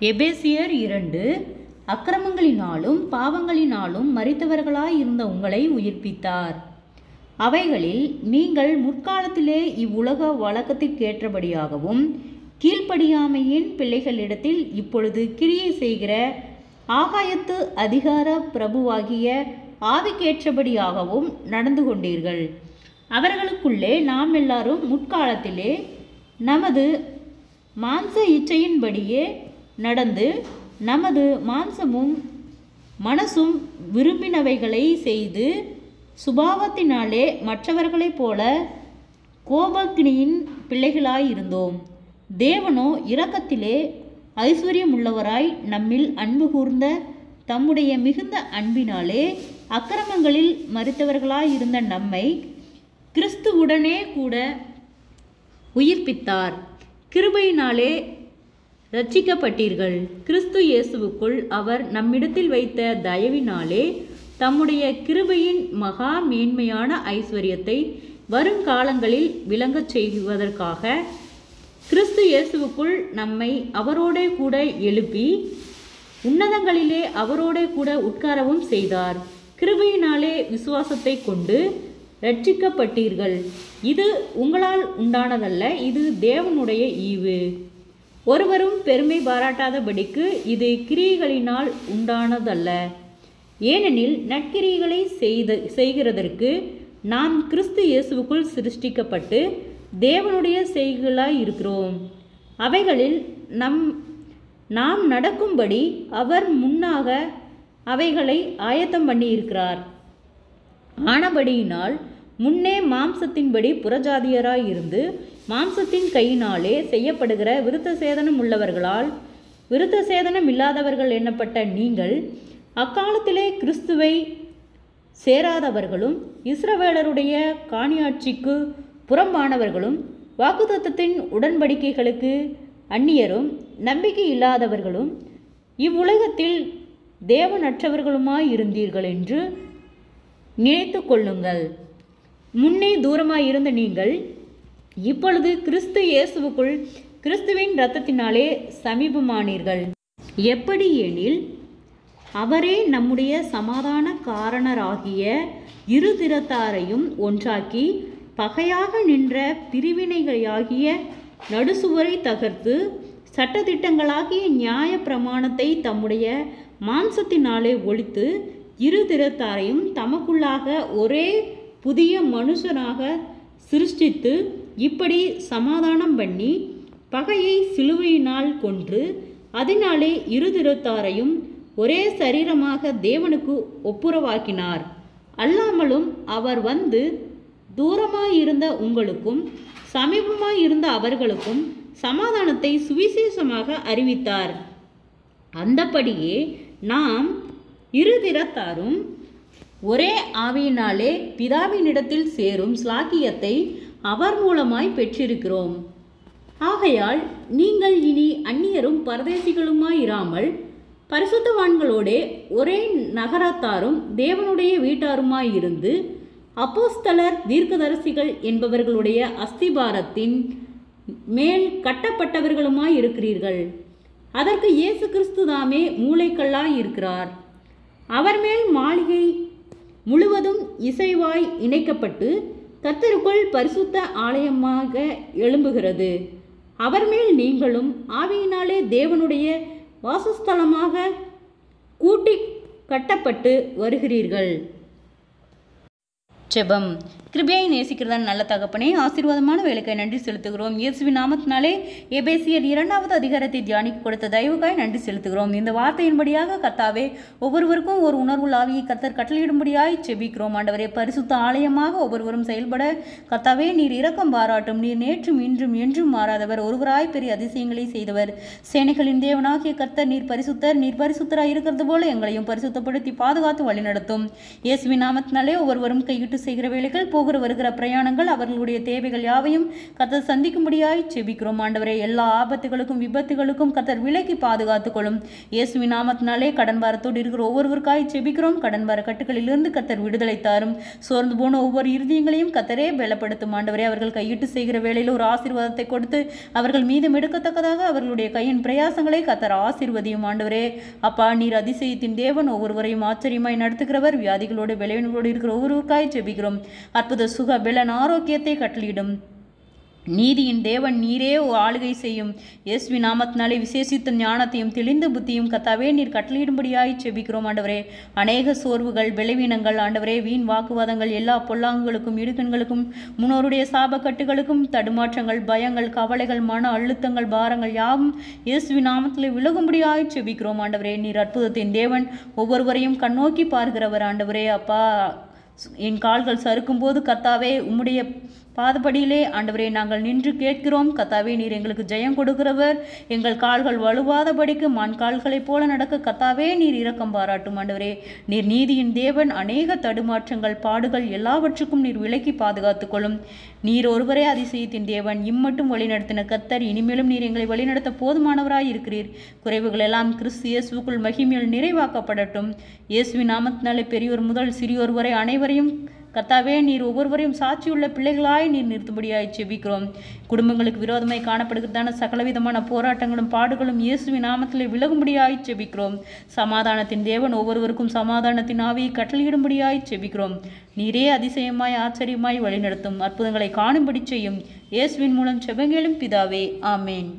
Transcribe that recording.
எபேசியர் 2. அக்கிரமங்களினாலும் பாவங்களினாலும் மரித்தவர்களாய் இருந்த உங்களை உயிர்ப்பித்தார். அவைகளில் நீங்கள் முற்காலத்திலே இவ்வுலக வழக்கத்திற்கேற்றபடியாகவும் கீழ்ப்படியாமையின் பிள்ளைகளிடத்தில் இப்பொழுது கிரியை செய்கிற ஆகாயத்து அதிகார பிரபுவாகிய ஆவிக்கேற்றபடியாகவும் நடந்து கொண்டீர்கள். அவர்களுக்குள்ளே நாம் எல்லாரும் முற்காலத்திலே நமது மாம்ச இச்சையின்படியே நடந்து நமது மாம்சமும் மனசும் விரும்பினவைகளை செய்து சுபாவத்தினாலே மற்றவர்களைப் போல கோபக்கினியின் பிள்ளைகளாயிருந்தோம். தேவனோ இரக்கத்திலே ஐஸ்வர்யமுள்ளவராய் நம்மில் அன்பு கூர்ந்த தம்முடைய மிகுந்த அன்பினாலே அக்கிரமங்களில் மரித்தவர்களாயிருந்த நம்மை கிறிஸ்துவுடனே கூட உயிர்ப்பித்தார். கிருபையினாலே இரட்சிக்கப்பட்டீர்கள். கிறிஸ்து இயேசுவுக்குள் அவர் நம்மிடத்தில் வைத்த தயவினாலே தம்முடைய கிருபையின் மகா மேன்மையான ஐஸ்வர்யத்தை வருங்காலங்களில் விளங்கச் செய்வதற்காக கிறிஸ்து இயேசுவுக்குள் நம்மை அவரோடே கூட எழுப்பி உன்னதங்களிலே அவரோடே கூட உட்காரவும் செய்தார். கிருபையினாலே விசுவாசத்தை கொண்டு இரட்சிக்கப்பட்டீர்கள். இது உங்களால் உண்டானதல்ல, இது தேவனுடைய ஈவு. ஒருவரும் பெருமை பாராட்டாதபடிக்கு இது கிரியைகளினால் உண்டானதல்ல. ஏனெனில் நற்கிரியைகளை செய்கிறதற்கு நாம் கிறிஸ்து இயேசுவுக்குள் சிருஷ்டிக்கப்பட்டு தேவனுடைய செய்கைகளாய் இருக்கிறோம். அவைகளில் நாம் நடக்கும்படி அவர் முன்னாக அவைகளை ஆயத்தம் பண்ணியிருக்கிறார். ஆனபடியினால் முன்னே மாம்சத்தின்படி புறஜாதியராய் இருந்து மாம்சத்தின் கையினாலே செய்யப்படுகிற விருத்த சேதனம் உள்ளவர்களால் விருத்த சேதனம் இல்லாதவர்கள் எண்ணப்பட்ட நீங்கள் அக்காலத்திலே கிறிஸ்துவை சேராதவர்களும் இஸ்ரவேலருடைய காணியாட்சிக்கு புறம்பானவர்களும் வாக்குத்தத்தத்தின் உடன்படிக்கைகளுக்கு அந்நியரும் நம்பிக்கை இல்லாதவர்களும் இவ்வுலகத்தில் தேவனற்றவர்களுமாயிருந்தீர்கள் என்று நினைத்து கொள்ளுங்கள். முன்னே தூரமாயிருந்த நீங்கள் இப்பொழுது கிறிஸ்து இயேசுவுக்குள் கிறிஸ்துவின் இரத்தத்தினாலே சமீபமானீர்கள். எப்படி எனில் அவரே நம்முடைய சமாதான காரணராகிய இரு திறத்தாரையும் ஒன்றாக்கி பகையாக நின்ற பிரிவினைகளாகிய நடுசுவரை தகர்த்து சட்டதிட்டங்களாகிய நியாய பிரமாணத்தை தம்முடைய மாம்சத்தினாலே ஒழித்து இரு திறத்தாரையும் தமக்குள்ளாக ஒரே புதிய மனுஷனாக சிருஷ்டித்து இப்படி சமாதானம் பண்ணி பகையை சிலுவையினால் கொன்று அதனாலே இரு திறத்தாரையும் ஒரே சரீரமாக தேவனுக்கு ஒப்புரவாக்கினார். அல்லாமலும் அவர் வந்து தூரமாயிருந்த உங்களுக்கும் சமீபமாயிருந்த அவர்களுக்கும் சமாதானத்தை சுவிசேஷமாக அறிவித்தார். அந்தபடியே நாம் இரு திறத்தாரும் ஒரே ஆவியினாலே பிதாவினிடத்தில் சேரும் ஸ்லாக்கியத்தை அவர் மூலமாய் பெற்றிருக்கிறோம். ஆகையால் நீங்கள் இனி அந்நியரும் பரதேசிகளுமாயிராமல் பரிசுத்தவான்களோடே ஒரே நகரத்தாரும் தேவனுடைய வீட்டாருமாயிருந்து அப்போஸ்தலர் தீர்க்கதரிசிகள் என்பவர்களுடைய அஸ்திபாரத்தின் மேல் கட்டப்பட்டவர்களுமாய் இருக்கிறீர்கள். அதற்கு இயேசு கிறிஸ்து தாமே மூளைக்கல்லாய் இருக்கிறார். அவர் மேல் மாளிகை முழுவதும் இசைவாய் இணைக்கப்பட்டு கர்த்தருக்குள் பரிசுத்த ஆலயமாக எழும்புகிறது. அவர் மேல் நீங்களும் ஆவியினாலே தேவனுடைய வாசஸ்தலமாக கூட்டி கட்டப்பட்டு வருகிறீர்கள். ஜெபம். கிருபையை நேசிக்கிறதான நல்ல தகப்பனே, ஆசீர்வாதமான வேலைக்காய் நன்றி செலுத்துகிறோம். இயேசுவின் நாமத்தினாலே எபேசியர் 2வது அதிகாரத்தை தியானிக்க கொடுத்த தயவுக்காய் நன்றி செலுத்துகிறோம். இந்த வார்த்தையின்படியாக கர்த்தாவே ஒவ்வொருவருக்கும் ஒரு உணர்வுள்ள ஆவியை கர்த்தர் கட்டளையிடும்படியாய் செபிக்கிறோம். ஆண்டவரே, பரிசுத்த ஆலயமாக ஒவ்வொருவரும் செயல்பட கர்த்தாவே நீர் இரக்கம் பாராட்டும். நீர் நேற்றும் இன்றும் என்றும் மாறாதவர், ஒருவராய் பெரிய அதிசயங்களை செய்தவர், சேனைகளின் தேவனாகிய கர்த்தர் நீர் பரிசுத்தர். நீர் பரிசுத்தராய் இருக்கிறது போல எங்களையும் பரிசுத்தப்படுத்தி பாதுகாத்து வழிநடத்தும். இயேசுவின் நாமத்தினாலே ஒவ்வொருவரும் கையிட்டு கையிட்டு செய்கிற வேலைகள், போகிற வருகிற பிரயாணங்கள், அவர்களுடைய தேவைகள் யாவையும் கர்த்தர் சந்திக்கும்படியாய் செபிக்கிறோம் ஆண்டவரே. எல்லா ஆபத்துகளுக்கும் விபத்துகளுக்கும் கர்த்தர் விலக்கி பாதுகாத்துக்கொள்ளும் இயேசுவின் நாமத்தினாலே. கடன் பாரத்தோடு இருக்கிற ஒவ்வொருவருக்காய் செபிக்கிறோம். கடன் பார கட்டுகளிலிருந்து கர்த்தர் விடுதலை தாரும். சோர்ந்து போன ஒவ்வொரு இருதயங்களையும் கர்த்தரே பலப்படுத்தும் ஆண்டவரே. அவர்கள் கையிட்டு செய்கிற வேளையில் ஒரு ஆசீர்வாதத்தை கொடுத்து அவர்கள் மீதும் எடுக்கத்தக்கதாக அவர்களுடைய கையின் பிரயாசங்களை கர்த்தர் ஆசீர்வதியும் ஆண்டவரே. அப்பா, நீர் அதிசயத்தின் தேவன், ஒவ்வொருவரையும் ஆச்சரியமாய் நடத்துகிறவர். வியாதிகளோடு பலவீனங்களோடு இருக்கிற ஒவ்வொருவருக்காய் செபிக்கிறோம். அற்புத சுக பலன் ஆரோக்கியத்தை கட்டளையிடும் நீதியின் தேவன் நீரே ஆளுகை செய்யும் இயேசுவின் நாமத்தினாலே விசேஷித்த ஞானத்தையும் தெளிந்த புத்தியும் கர்த்தாவே நீர் கட்டளையிடும்படியாய் செபிக்கிறோம் ஆண்டவரே. அநேக சோர்வுகள், பலவீனங்கள் ஆண்டவரே, வீண் வாக்குவாதங்கள், எல்லா பொல்லாங்குகளுக்கும் இடுக்கண்களுக்கும் முன்னோருடைய சாபக்கட்டுகளுக்கும் தடுமாற்றங்கள், பயங்கள், கவலைகள், மன அழுத்தங்கள், பாரங்கள் யாவும் இயேசுவின் நாமத்திலே விலகும்படியாய் செபிக்கிறோம் ஆண்டவரே. நீர் அற்புதத்தின் தேவன், ஒவ்வொருவரையும் கண்ணோக்கி பார்க்கிறவர் ஆண்டவரே. அப்பா, என் கால்கள் சறுக்கும் போது கர்த்தாவே உம்முடைய பாதப்படியிலே ஆண்டவரே நாங்கள் நின்று கேட்கிறோம். கர்த்தாவே நீர் எங்களுக்கு ஜெயம் கொடுக்கிறவர். எங்கள் கால்கள் வலுவாதபடிக்கு மான் கால்களைப் போல நடக்க கர்த்தாவே நீர் இரக்கம் பாராட்டும் ஆண்டவரே. நீர் நீதியின் தேவன். அநேக தடுமாற்றங்கள், பாடுகள் எல்லாவற்றுக்கும் நீர் விலக்கி பாதுகாத்துக்கொள்ளும். நீர் ஒருவரே அதிசயத்தின் தேவன். இம்மட்டும் வழிநடத்தின கர்த்தர், இனிமேலும் நீர் எங்களை வழிநடத்த போதுமானவராய் இருக்கிறீர். குறைவுகள் எல்லாம் கிறிஸ்து இயேசுவுக்குள் மகிமையில் நிறைவாக்கப்படட்டும். இயேசுவின் நாமத்தினாலே பெரியோர் முதல் சிறியோர் வரை அனைவரையும் கர்த்தாவே நீர் ஒவ்வொருவரையும் சாட்சியுள்ள பிள்ளைகளாய் நீர் நிறுத்தும்படியாய் செபிக்கிறோம். குடும்பங்களுக்கு விரோதமாய் காணப்படுகிறதான சகலவிதமான போராட்டங்களும் பாடுகளும் இயேசுவின் நாமத்திலே விலகும்படியாய் செபிக்கிறோம். சமாதானத்தின் தேவன், ஒவ்வொருவருக்கும் சமாதானத்தின் ஆவியை கட்டளையிடும்படியாய் செபிக்கிறோம். நீரே அதிசயமாய் ஆச்சரியமாய் வழிநடத்தும். அற்புதங்களை காணும்படி செய்யும். இயேசுவின் மூலம் செபங்களும் பிதாவே, ஆமேன்.